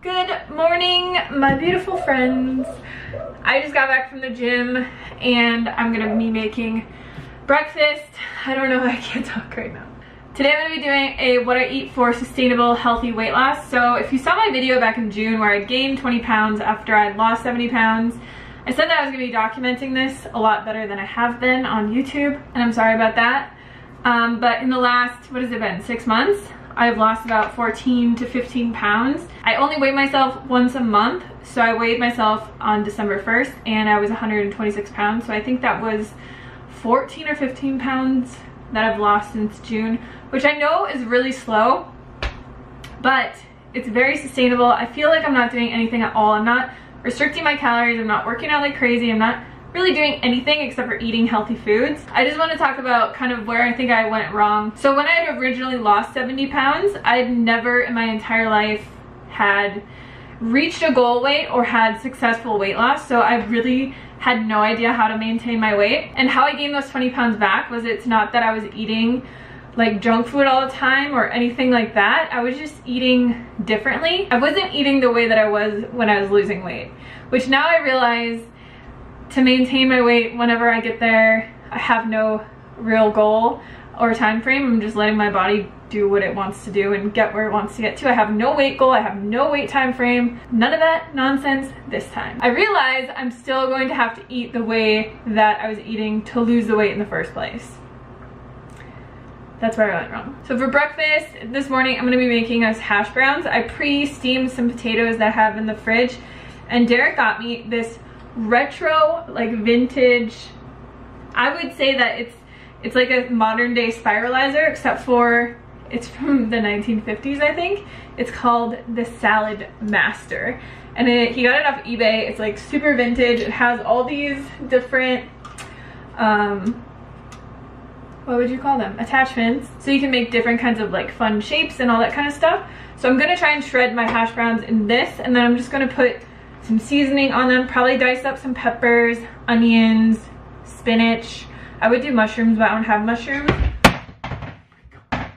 Good morning, my beautiful friends. I just got back from the gym and I'm gonna be making breakfast. I don't know, I can't talk right now. Today I'm gonna be doing a what I eat for sustainable healthy weight loss. So if you saw my video back in June where I gained 20 pounds after I lost 70 pounds, I said that I was gonna be documenting this a lot better than I have been on YouTube, and I'm sorry about that. But in the last, what has it been, 6 months? I've lost about 14 to 15 pounds. I only weigh myself once a month, so I weighed myself on December 1st and I was 126 pounds. So I think that was 14 or 15 pounds that I've lost since June, which I know is really slow, but it's very sustainable. I feel like I'm not doing anything at all. I'm not restricting my calories, I'm not working out like crazy, I'm not really doing anything except for eating healthy foods. I just want to talk about kind of where I think I went wrong. So when I had originally lost 70 pounds, I'd never in my entire life had reached a goal weight or had successful weight loss. So I really had no idea how to maintain my weight. And how I gained those 20 pounds back was, it's not that I was eating like junk food all the time or anything like that. I was just eating differently. I wasn't eating the way that I was when I was losing weight, which now I realize to maintain my weight whenever I get there, I have no real goal or time frame. I'm just letting my body do what it wants to do and get where it wants to get to. I have no weight goal, I have no weight time frame, none of that nonsense this time. I realize I'm still going to have to eat the way that I was eating to lose the weight in the first place. That's where I went wrong. So for breakfast this morning, I'm gonna be making us hash browns. I pre-steamed some potatoes that I have in the fridge, and Derek got me this retro, like vintage, I would say that it's like a modern day spiralizer, except for it's from the 1950s, I think. It's called the Salad Master, and he got it off eBay. It's like super vintage. It has all these different what would you call them, attachments, so you can make different kinds of like fun shapes and all that kind of stuff. So I'm gonna try and shred my hash browns in this, and then I'm just gonna put some seasoning on them, probably dice up some peppers, onions, spinach. I would do mushrooms, but I don't have mushrooms. This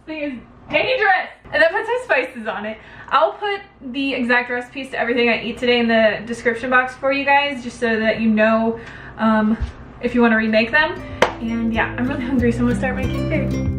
thing is dangerous! And then put some spices on it. I'll put the exact recipes to everything I eat today in the description box for you guys, just so that you know if you want to remake them. And yeah, I'm really hungry, so I'm gonna start making food.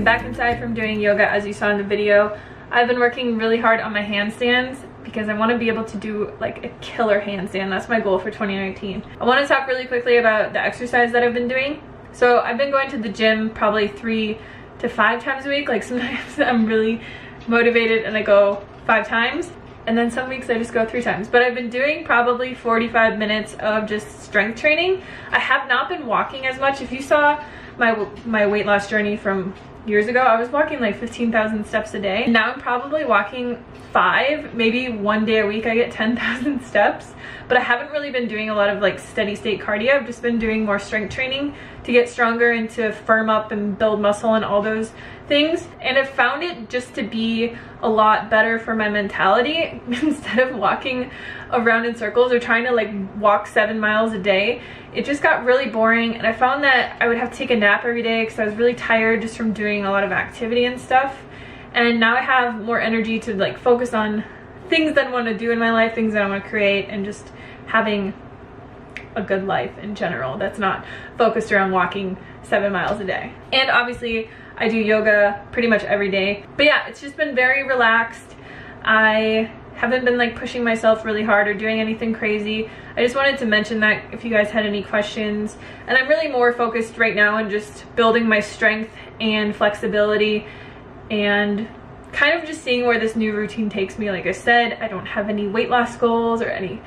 back inside from doing yoga, as you saw in the video. I've been working really hard on my handstands because I want to be able to do like a killer handstand. That's my goal for 2019. I want to talk really quickly about the exercise that I've been doing. So I've been going to the gym probably 3 to 5 times a week. Like sometimes I'm really motivated and I go 5 times, and then some weeks I just go 3 times. But I've been doing probably 45 minutes of just strength training. I have not been walking as much. If you saw my weight loss journey from years ago, I was walking like 15,000 steps a day. Now I'm probably walking 5, maybe 1 day a week I get 10,000 steps. But I haven't really been doing a lot of like steady state cardio. I've just been doing more strength training to get stronger and to firm up and build muscle and all those things. And I've found it just to be a lot better for my mentality. Instead of walking around in circles or trying to like walk 7 miles a day, it just got really boring. And I found that I would have to take a nap every day because I was really tired just from doing a lot of activity and stuff. And now I have more energy to like focus on things that I want to do in my life, things that I want to create, and just having a good life in general that's not focused around walking 7 miles a day. And obviously I do yoga pretty much every day. But yeah, it's just been very relaxed. I haven't been like pushing myself really hard or doing anything crazy. I just wanted to mention that if you guys had any questions. And I'm really more focused right now on just building my strength and flexibility and kind of just seeing where this new routine takes me. Like I said, I don't have any weight loss goals or any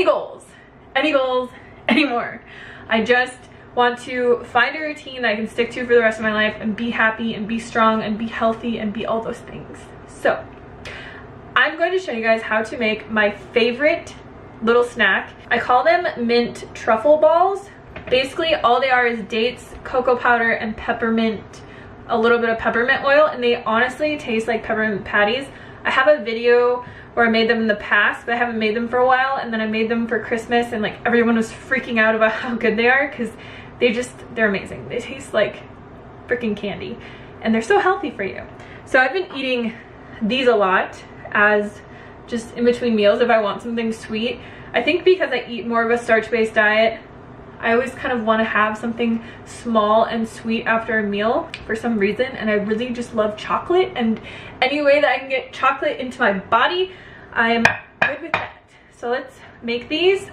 goals anymore. I just want to find a routine that I can stick to for the rest of my life and be happy and be strong and be healthy and be all those things. So I'm going to show you guys how to make my favorite little snack. I call them mint truffle balls. Basically all they are is dates, cocoa powder, and peppermint, a little bit of peppermint oil, and they honestly taste like peppermint patties. I have a video where I made them in the past, but I haven't made them for a while, and then I made them for Christmas, and like everyone was freaking out about how good they are because they're amazing. They taste like freaking candy, and they're so healthy for you. So I've been eating these a lot as just in between meals if I want something sweet. I think because I eat more of a starch-based diet, I always kind of want to have something small and sweet after a meal for some reason, and I really just love chocolate, and any way that I can get chocolate into my body, I'm good with that. So let's make these.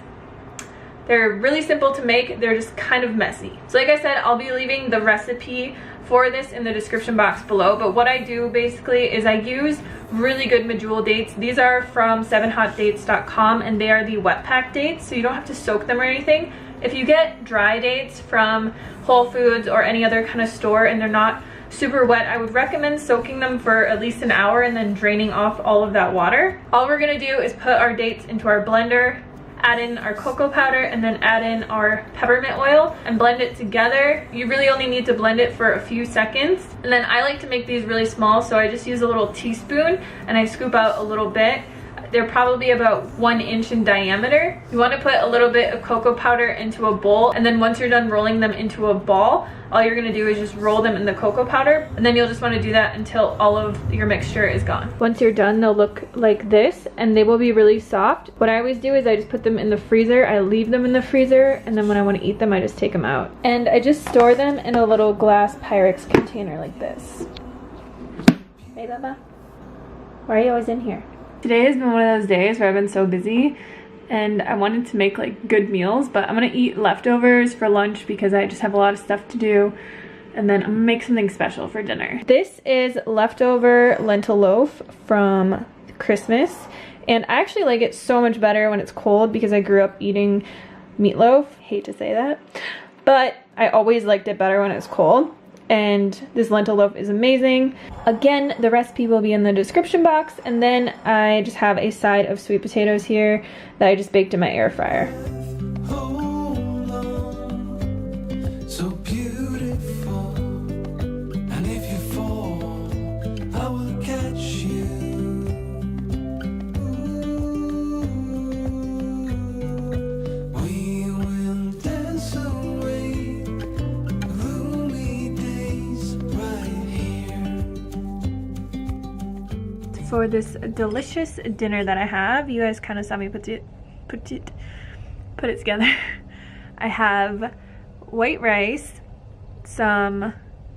They're really simple to make, they're just kind of messy. So like I said, I'll be leaving the recipe for this in the description box below, but what I do basically is I use really good medjool dates. These are from 7hotdates.com, and they are the wet pack dates, so you don't have to soak them or anything. If you get dry dates from Whole Foods or any other kind of store and they're not super wet, I would recommend soaking them for at least an hour and then draining off all of that water. All we're gonna do is put our dates into our blender, add in our cocoa powder, and then add in our peppermint oil and blend it together. You really only need to blend it for a few seconds. And then I like to make these really small, so I just use a little teaspoon and I scoop out a little bit. They're probably about 1 inch in diameter. You want to put a little bit of cocoa powder into a bowl, and then once you're done rolling them into a ball, all you're going to do is just roll them in the cocoa powder, and then you'll just want to do that until all of your mixture is gone. Once you're done, they'll look like this, and they will be really soft. What I always do is I just put them in the freezer. I leave them in the freezer, and then when I want to eat them, I just take them out. And I just store them in a little glass Pyrex container like this. Hey, Baba. Why are you always in here? Today has been one of those days where I've been so busy and I wanted to make like good meals, but I'm gonna eat leftovers for lunch because I just have a lot of stuff to do, and then I'm gonna make something special for dinner. This is leftover lentil loaf from Christmas, and I actually like it so much better when it's cold because I grew up eating meatloaf. Hate to say that, but I always liked it better when it's cold. And this lentil loaf is amazing. Again, the recipe will be in the description box, and then I just have a side of sweet potatoes here that I just baked in my air fryer. So beautiful, and if you fall, I will catch you. We will dance away gloomy days right here. For this delicious dinner that I have, you guys kind of saw me put it together. I have white rice, some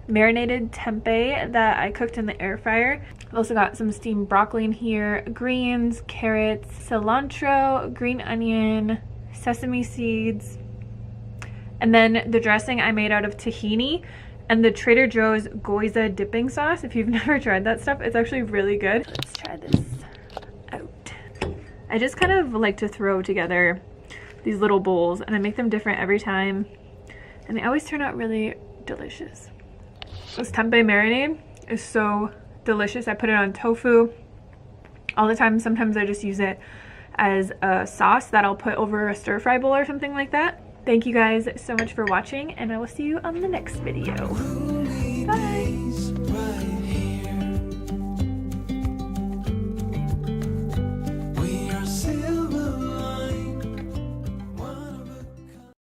marinated tempeh that I cooked in the air fryer. I've also got some steamed broccoli in here, greens, carrots, cilantro, green onion, sesame seeds, and then the dressing I made out of tahini and the Trader Joe's Goiza dipping sauce. If you've never tried that stuff, it's actually really good. Let's try this out. I just kind of like to throw together these little bowls and I make them different every time and they always turn out really delicious. This tempeh marinade is so delicious. I put it on tofu all the time. Sometimes I just use it as a sauce that I'll put over a stir fry bowl or something like that. Thank you guys so much for watching and I will see you on the next video. Bye!